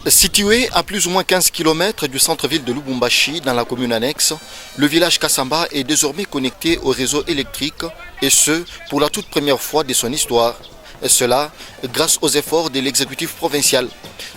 Situé à plus ou moins 15 km du centre-ville de Lubumbashi, dans la commune annexe, le village Kasamba est désormais connecté au réseau électrique, et ce, pour la toute première fois de son histoire. Et cela grâce aux efforts de l'exécutif provincial.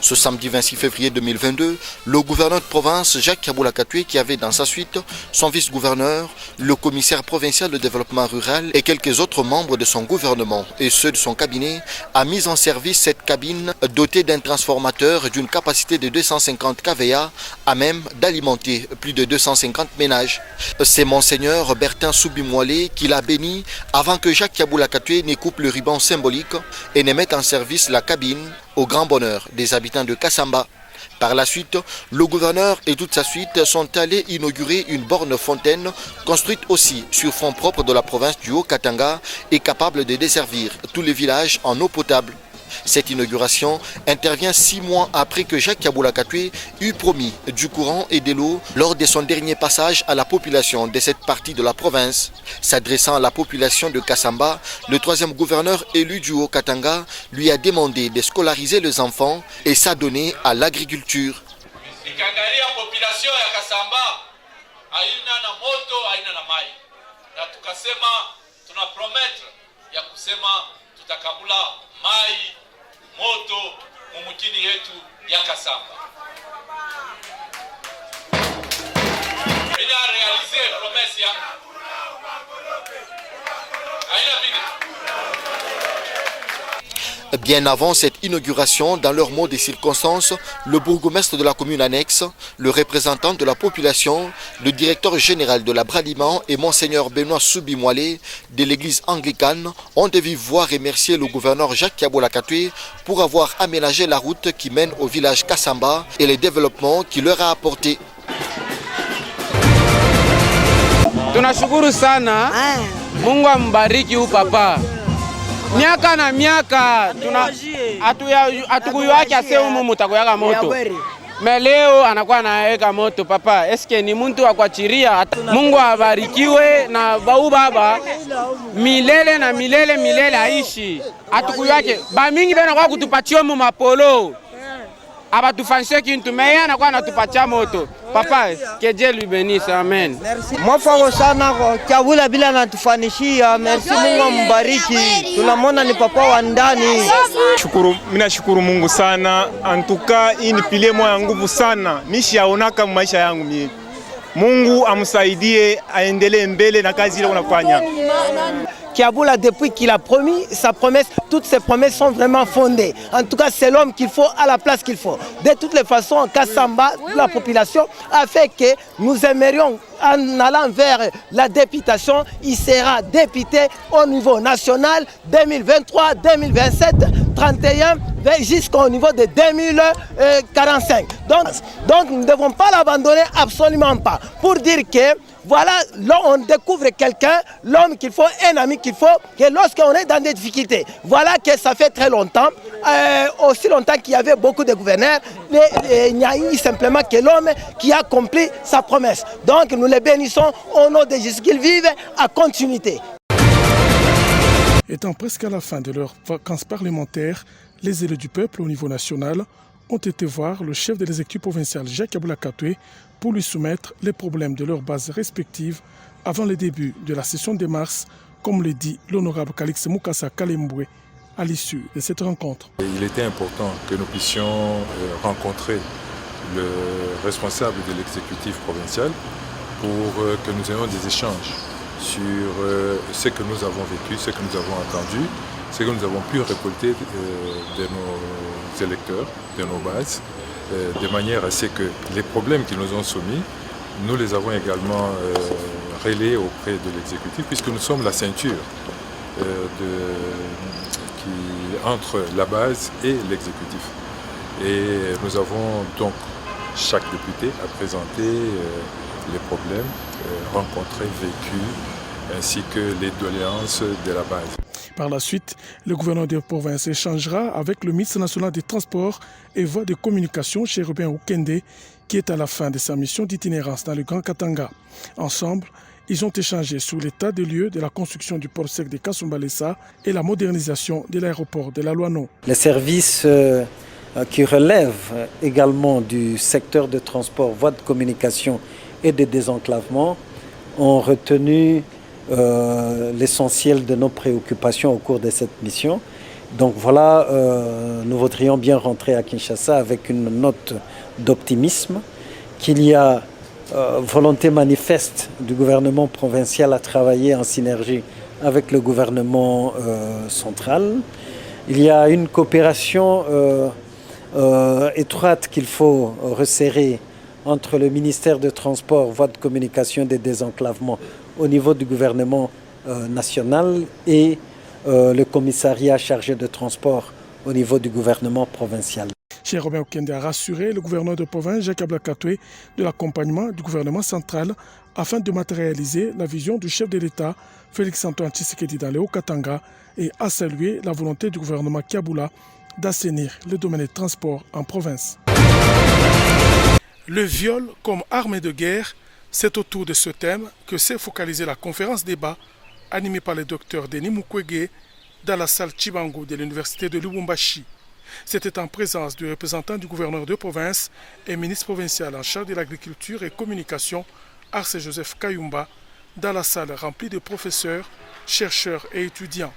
Ce samedi 26 février 2022, le gouverneur de province Jacques Kabula Katoué, qui avait dans sa suite son vice-gouverneur, le commissaire provincial de développement rural et quelques autres membres de son gouvernement et ceux de son cabinet, a mis en service cette cabine dotée d'un transformateur d'une capacité de 250 kVA à même d'alimenter plus de 250 ménages. C'est Monseigneur Bertin Soubimoualé qui l'a béni avant que Jacques Kabula Katoué ne coupe le ruban symbolique et ne mette en service la cabine au grand bonheur des habitants de Kasamba. Par la suite, le gouverneur et toute sa suite sont allés inaugurer une borne fontaine construite aussi sur fonds propres de la province du Haut-Katanga et capable de desservir tous les villages en eau potable. Cette inauguration intervient 6 mois après que Jacques Kabula Katoué eut promis du courant et de l'eau lors de son dernier passage à la population de cette partie de la province. S'adressant à la population de Kasamba, le troisième gouverneur élu du Haut-Katanga lui a demandé de scolariser les enfants et s'adonner à l'agriculture. Moto mumukini yetu ya Kasamba. Ina réaliser promesse ya. Aina vile. Bien avant cette inauguration, dans leurs mots des circonstances, le bourgmestre de la commune annexe, le représentant de la population, le directeur général de la Braliment et Monseigneur Benoît Soubimoualé de l'église anglicane ont de vive voix remercier le gouverneur Jacques Kabula Katoué pour avoir aménagé la route qui mène au village Kasamba et les développements qu'il leur a apportés. Tunashukuru sana. Mungu ambariki papa. Miaka na miaka hatukuyuacha sehemu mutakuyaga moto. Leo anakuwa anaweka moto papa. Eske ni mtu wa kuachiria. Mungu abarikiwe na bau baba milele na milele aishi. Hatukuyuache. Ba mingi bana kwa kutupatia mu mapolo. Aba tufanishe kintu meya anakuwa anatupatia moto. Papa, que Dieu lui bénisse, amen. Mwafako sana kwa Kabula bila anatufanishia. Merci, Mungu ambariki. Tunamwona ni papa wa ndani. Mina shukuru Mungu sana. Antuka hii ni pile moya nguvu sana. Mishi yaonaka maisha yangu mimi. Mungu amsaidie aendelee mbele na kazi ile unafanya. Kabula, depuis qu'il a promis sa promesse, toutes ses promesses sont vraiment fondées. En tout cas, c'est l'homme qu'il faut à la place qu'il faut. De toutes les façons, Kasamba, la population a fait que nous aimerions, en allant vers la députation, il sera député au niveau national 2023, 2027, 31 jusqu'au niveau de 2045. Donc nous ne devons pas l'abandonner, absolument pas. Pour dire que voilà, là on découvre quelqu'un, l'homme qu'il faut, un ami qu'il faut, que lorsqu'on est dans des difficultés. Voilà que ça fait très longtemps, aussi longtemps qu'il y avait beaucoup de gouverneurs, il n'y a eu simplement que l'homme qui a accompli sa promesse. Donc nous les bénissons au nom de Jésus, qu'ils vivent à continuité. Étant presque à la fin de leurs vacances parlementaires, les élus du peuple au niveau national ont été voir le chef de l'exécutif provincial Jacques Kabula Katoué pour lui soumettre les problèmes de leurs bases respectives avant le début de la session de mars, comme le dit l'honorable Calix Mukasa Kalemboué à l'issue de cette rencontre. Il était important que nous puissions rencontrer le responsable de l'exécutif provincial pour que nous ayons des échanges sur ce que nous avons vécu, ce que nous avons entendu, ce que nous avons pu récolter de nos électeurs, de nos bases, de manière à ce que les problèmes qu'ils nous ont soumis, nous les avons également relayés auprès de l'exécutif, puisque nous sommes la ceinture entre la base et l'exécutif. Et nous avons donc, chaque député a présenté les problèmes rencontrés, vécus, ainsi que les doléances de la base. Par la suite, le gouverneur de province échangera avec le ministre national des Transports et Voies de Communication, Chérubin Okende, qui est à la fin de sa mission d'itinérance dans le Grand Katanga. Ensemble, ils ont échangé sur l'état des lieux de la construction du port sec de Kasumbalesa et la modernisation de l'aéroport de la Louano. Les services qui relèvent également du secteur de transport, voies de communication et de désenclavement ont retenu l'essentiel de nos préoccupations au cours de cette mission. Donc voilà, nous voudrions bien rentrer à Kinshasa avec une note d'optimisme, qu'il y a volonté manifeste du gouvernement provincial à travailler en synergie avec le gouvernement central. Il y a une coopération étroite qu'il faut resserrer entre le ministère des Transports, voies de communication et des désenclavements au niveau du gouvernement national et le commissariat chargé de transport au niveau du gouvernement provincial. Cher Robin Okende a rassuré le gouverneur de province, Jacques Kabila Katoué, de l'accompagnement du gouvernement central afin de matérialiser la vision du chef de l'État, Félix-Antoine Tshisekedi dans le Haut-Katanga, et a salué la volonté du gouvernement Kabila d'assainir le domaine des transports en province. Le viol comme arme de guerre, c'est autour de ce thème que s'est focalisée la conférence débat animée par le docteur Denis Mukwege dans la salle Chibango de l'université de Lubumbashi. C'était en présence du représentant du gouverneur de province et ministre provincial en charge de l'agriculture et communication, Arce Joseph Kayumba, dans la salle remplie de professeurs, chercheurs et étudiants.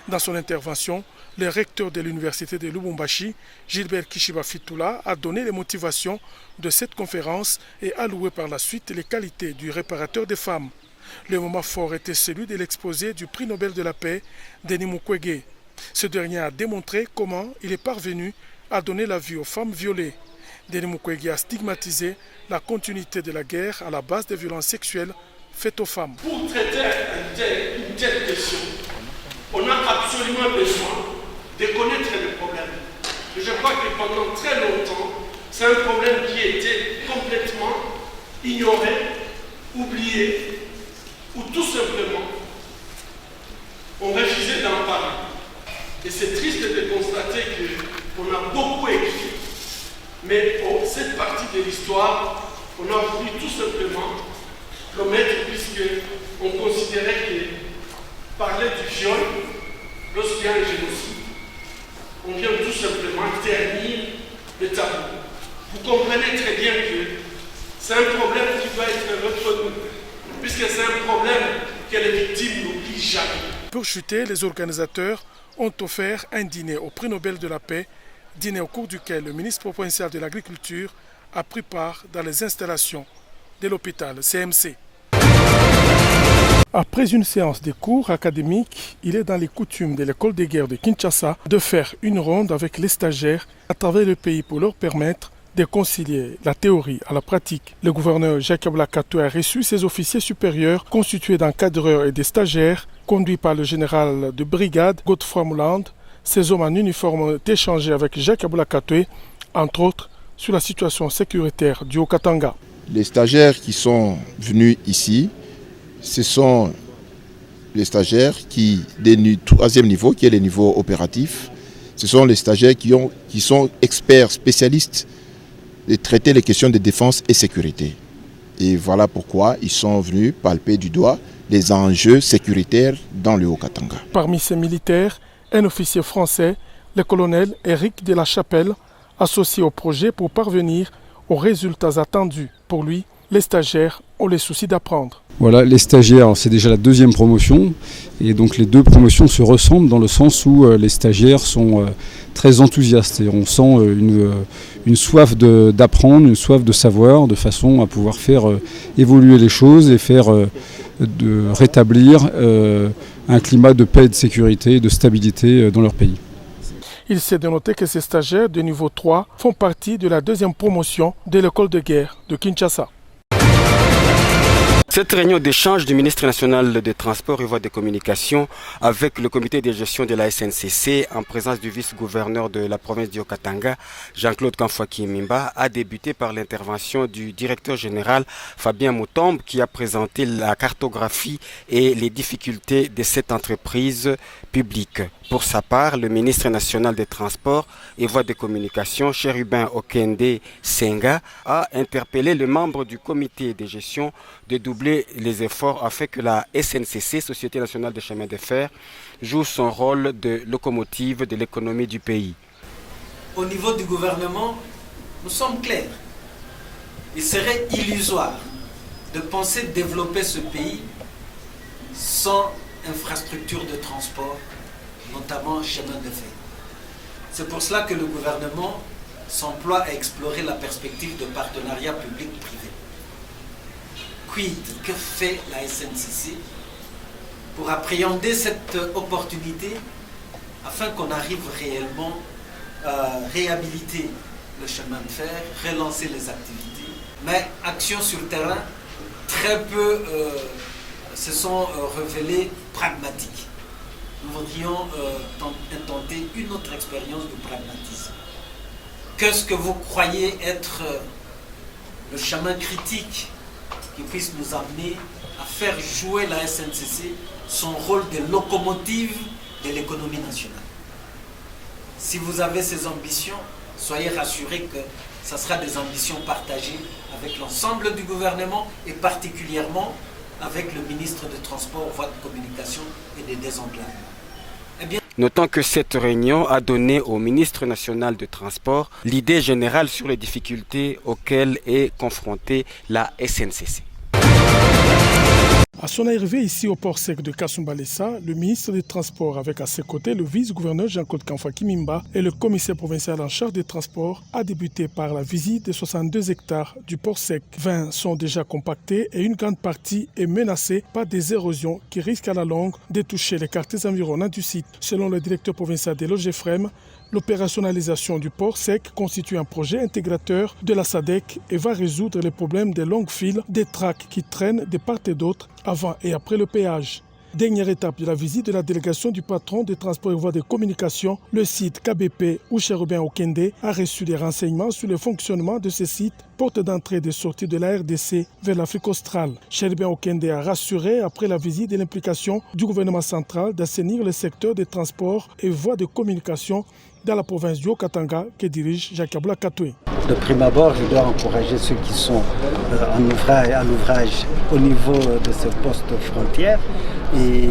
Dans son intervention, le recteur de l'université de Lubumbashi, Gilbert Kishiba Fitula, a donné les motivations de cette conférence et a loué par la suite les qualités du réparateur des femmes. Le moment fort était celui de l'exposé du prix Nobel de la paix, Denis Mukwege. Ce dernier a démontré comment il est parvenu à donner la vie aux femmes violées. Denis Mukwege a stigmatisé la continuité de la guerre à la base des violences sexuelles faites aux femmes. Pour traiter une telle question, on a absolument besoin de connaître le problème. Et je crois que pendant très longtemps, c'est un problème qui était complètement ignoré, oublié, ou tout simplement, on refusait d'en parler. Et c'est triste de constater qu'on a beaucoup écrit, mais pour cette partie de l'histoire, on a voulu tout simplement l'omettre puisqu'on considérait que parler du viol, lorsqu'il y a un génocide, on vient tout simplement ternir le tabou. Vous comprenez très bien que c'est un problème qui doit être retenu, puisque c'est un problème que les victimes n'oublient jamais. Pour chuter, les organisateurs ont offert un dîner au prix Nobel de la paix, dîner au cours duquel le ministre provincial de l'Agriculture a pris part dans les installations de l'hôpital CMC. Après une séance de cours académiques, il est dans les coutumes de l'école de guerre de Kinshasa de faire une ronde avec les stagiaires à travers le pays pour leur permettre de concilier la théorie à la pratique. Le gouverneur Jacques Kabila Katoué a reçu ses officiers supérieurs constitués d'encadreurs et de stagiaires conduits par le général de brigade Godefroy Mouland. Ces hommes en uniforme ont échangé avec Jacques Kabila Katoué, entre autres, sur la situation sécuritaire du Haut-Katanga. Les stagiaires qui sont venus ici, ce sont les stagiaires du troisième niveau, qui est le niveau opératif. Ce sont les stagiaires qui sont experts, spécialistes de traiter les questions de défense et sécurité. Et voilà pourquoi ils sont venus palper du doigt les enjeux sécuritaires dans le Haut-Katanga. Parmi ces militaires, un officier français, le colonel Éric de la Chapelle, associé au projet pour parvenir aux résultats attendus. Pour lui, les stagiaires ont les soucis d'apprendre. Voilà, les stagiaires, c'est déjà la deuxième promotion. Et donc les deux promotions se ressemblent dans le sens où les stagiaires sont très enthousiastes. Et on sent une soif d'apprendre, une soif de savoir, de façon à pouvoir faire évoluer les choses et rétablir un climat de paix, de sécurité et de stabilité dans leur pays. Il s'est de noter que ces stagiaires de niveau 3 font partie de la deuxième promotion de l'école de guerre de Kinshasa. Cette réunion d'échange du ministre national des Transports et Voies de Communication avec le comité de gestion de la SNCC en présence du vice-gouverneur de la province du Haut-Katanga, Jean-Claude Kamfouaki-Mimba, a débuté par l'intervention du directeur général Fabien Moutombe qui a présenté la cartographie et les difficultés de cette entreprise publique. Pour sa part, le ministre national des Transports et Voies de Communication, Chérubin Okende Senga, a interpellé les membres du comité de gestion de doubler les efforts afin que la SNCC, Société nationale des chemins de fer, joue son rôle de locomotive de l'économie du pays. au niveau du gouvernement, nous sommes clairs. Il serait illusoire de penser développer ce pays sans infrastructure de transport, notamment chemin de fer. C'est pour cela que le gouvernement s'emploie à explorer la perspective de partenariat public-privé. Quid, que fait la SNCC pour appréhender cette opportunité afin qu'on arrive réellement à réhabiliter le chemin de fer, relancer les activités, mais actions sur terrain très peu se sont révélées pragmatiques. Nous voudrions tenter une autre expérience de pragmatisme. Qu'est-ce que vous croyez être le chemin critique qui puisse nous amener à faire jouer la SNCC son rôle de locomotive de l'économie nationale? Si vous avez ces ambitions, soyez rassurés que ce sera des ambitions partagées avec l'ensemble du gouvernement et particulièrement avec le ministre des Transports, Voies de Communication et des Désenclavements. Eh bien, Notons que cette réunion a donné au ministre national de Transport l'idée générale sur les difficultés auxquelles est confrontée la SNCC. À son arrivée ici au port sec de Kasumbalesa, le ministre des Transports avec à ses côtés le vice-gouverneur Jean-Claude Kamfwa Kimimba et le commissaire provincial en charge des transports a débuté par la visite des 62 hectares du port sec. 20 sont déjà compactés et une grande partie est menacée par des érosions qui risquent à la longue de toucher les quartiers environnants du site. Selon le directeur provincial des LOGEFREM, l'opérationnalisation du port sec constitue un projet intégrateur de la SADC et va résoudre les problèmes des longues files des tracts qui traînent de part et d'autre avant et après le péage. Dernière étape de la visite de la délégation du patron des transports et voies de communication, le site KBP où Cherubin Okende a reçu des renseignements sur le fonctionnement de ce site, porte d'entrée et de sortie de la RDC vers l'Afrique australe. Cherubin Okende a rassuré après la visite de l'implication du gouvernement central d'assainir le secteur des transports et voies de communication dans la province du Haut-Katanga que dirige Jacques Aboula Katoué. De prime abord, je dois encourager ceux qui sont à l'ouvrage au niveau de ce poste frontière et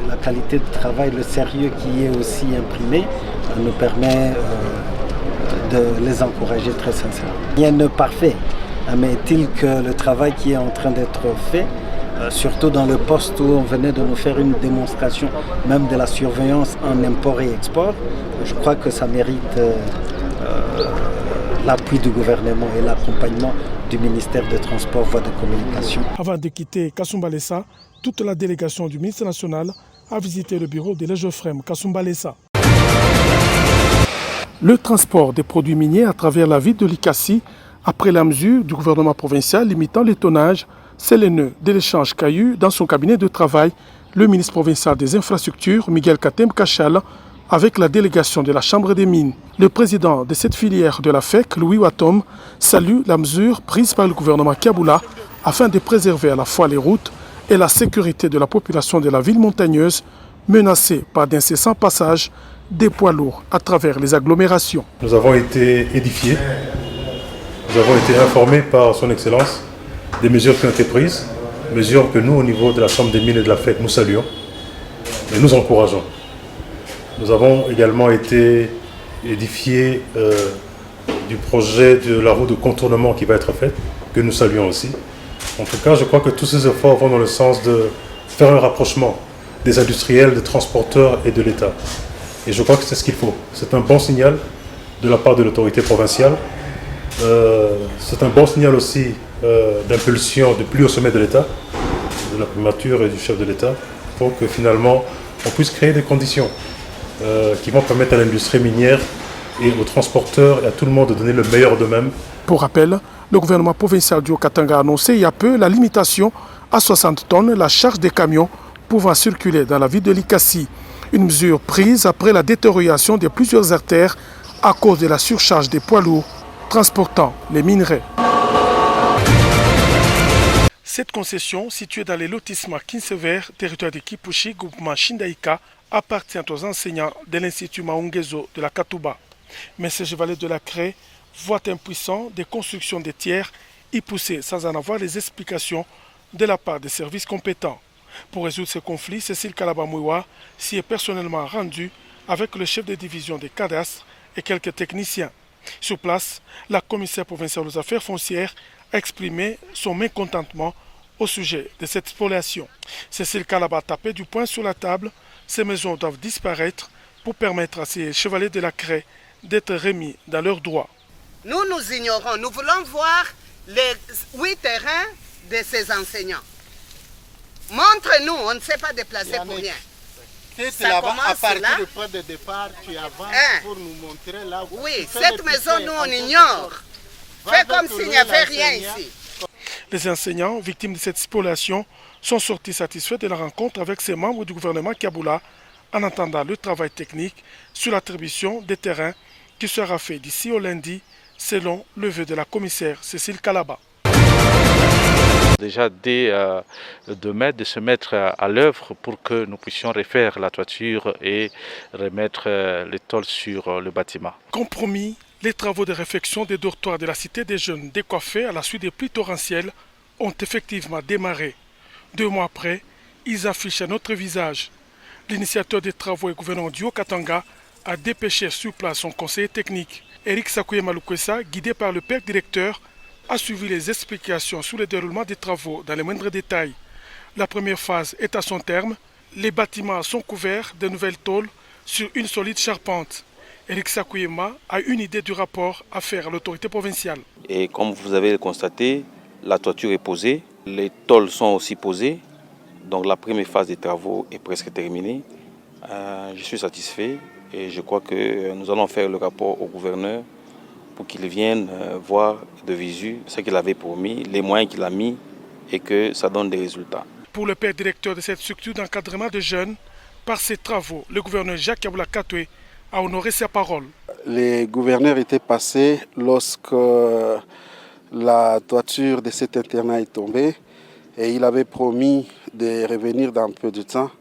la qualité de travail, le sérieux qui est aussi imprimé nous permet de les encourager très sincèrement. Rien n'est parfait, mais est-il que le travail qui est en train d'être fait, surtout dans le poste où on venait de nous faire une démonstration même de la surveillance en import et export, je crois que ça mérite l'appui du gouvernement et l'accompagnement du ministère des Transports, Voies de Communication. Avant de quitter Kasumbalesa, toute la délégation du ministre national a visité le bureau de l'EGEFREM Kasumbalesa. Le transport des produits miniers à travers la ville de Likasi, après la mesure du gouvernement provincial limitant les tonnages, c'est le nœud de l'échange qu'a eu dans son cabinet de travail le ministre provincial des infrastructures, Miguel Katem Kachal, avec la délégation de la Chambre des mines. Le président de cette filière de la FEC, Louis Watom, salue la mesure prise par le gouvernement Kaboula afin de préserver à la fois les routes et la sécurité de la population de la ville montagneuse menacée par d'incessants passages des poids lourds à travers les agglomérations. Nous avons été édifiés, nous avons été informés par son Excellence des mesures qui ont été prises, mesures que nous, au niveau de la Chambre des mines et de la FEC, nous saluons et nous encourageons. Nous avons également été édifiés du projet de la route de contournement qui va être faite, que nous saluons aussi. En tout cas, je crois que tous ces efforts vont dans le sens de faire un rapprochement des industriels, des transporteurs et de l'État. Et je crois que c'est ce qu'il faut. C'est un bon signal de la part de l'autorité provinciale. C'est un bon signal aussi d'impulsion du plus haut sommet de l'État, de la primature et du chef de l'État, pour que finalement on puisse créer des conditions qui vont permettre à l'industrie minière et aux transporteurs et à tout le monde de donner le meilleur d'eux-mêmes. Pour rappel, le gouvernement provincial du Haut-Katanga a annoncé il y a peu la limitation à 60 tonnes la charge des camions pouvant circuler dans la ville de Likasi. Une mesure prise après la détérioration de plusieurs artères à cause de la surcharge des poids lourds transportant les minerais. Cette concession, située dans les lotissements Kinsever, territoire de Kipushi, groupement Shindaika, appartient aux enseignants de l'Institut Maungezo de la Katouba. Mais ces chevalets de la Craie voient impuissants des constructions de tiers y pousser sans en avoir les explications de la part des services compétents. Pour résoudre ce conflit, Cécile Kalabamouiwa s'y est personnellement rendue avec le chef de division des cadastres et quelques techniciens. Sur place, la commissaire provinciale aux affaires foncières a exprimé son mécontentement au sujet de cette spoliation. Cécile Kalaba a tapé du poing sur la table. Ces maisons doivent disparaître pour permettre à ces chevaliers de la craie d'être remis dans leurs droits. Nous ignorons, nous voulons voir les 8 terrains de ces enseignants. Montre-nous, on ne s'est pas déplacé pour rien. À partir du point de départ, tu avances pour nous montrer là où oui, cette maison, nous, on ignore. Fais comme s'il n'y avait rien ici. Les enseignants, victimes de cette spoliation, sont sortis satisfaits de la rencontre avec ces membres du gouvernement Kaboula en attendant le travail technique sur l'attribution des terrains qui sera fait d'ici au lundi, selon le vœu de la commissaire Cécile Kalaba. Déjà dès demain de se mettre à l'œuvre pour que nous puissions refaire la toiture et remettre les tôles sur le bâtiment. Compromis, les travaux de réfection des dortoirs de la cité des jeunes décoiffés à la suite des pluies torrentielles ont effectivement démarré. 2 mois après, ils affichent un autre visage. L'initiateur des travaux et gouverneur du Haut-Katanga a dépêché sur place son conseiller technique. Eric Sakouye Malukwesa, guidé par le père directeur, a suivi les explications sur le déroulement des travaux dans les moindres détails. La première phase est à son terme. Les bâtiments sont couverts de nouvelles tôles sur une solide charpente. Eric Sakouyema a une idée du rapport à faire à l'autorité provinciale. Et comme vous avez constaté, la toiture est posée, les tôles sont aussi posées. Donc la première phase des travaux est presque terminée. Je suis satisfait et je crois que nous allons faire le rapport au gouverneur pour qu'il vienne voir de visu ce qu'il avait promis, les moyens qu'il a mis et que ça donne des résultats. Pour le père directeur de cette structure d'encadrement de jeunes, par ses travaux, le gouverneur Jacques Kaboula Katoué a honoré sa parole. Les gouverneurs étaient passés lorsque la toiture de cet internat est tombée et il avait promis de revenir dans peu de temps.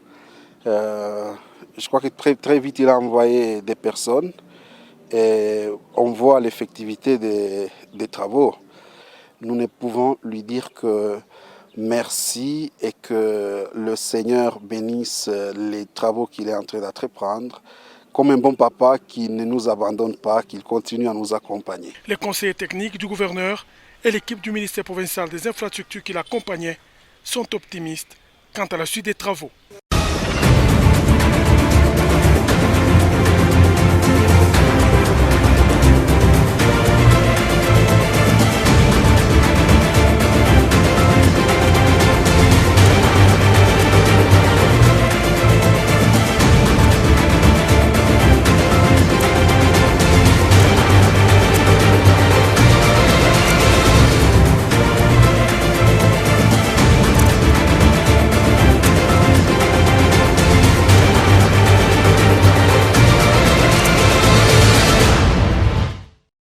Je crois que très vite il a envoyé des personnes. Et on voit l'effectivité des travaux. Nous ne pouvons lui dire que merci et que le Seigneur bénisse les travaux qu'il est en train d'entreprendre, comme un bon papa qui ne nous abandonne pas, qu'il continue à nous accompagner. Les conseillers techniques du gouverneur et l'équipe du ministère provincial des infrastructures qui l'accompagnaient sont optimistes quant à la suite des travaux.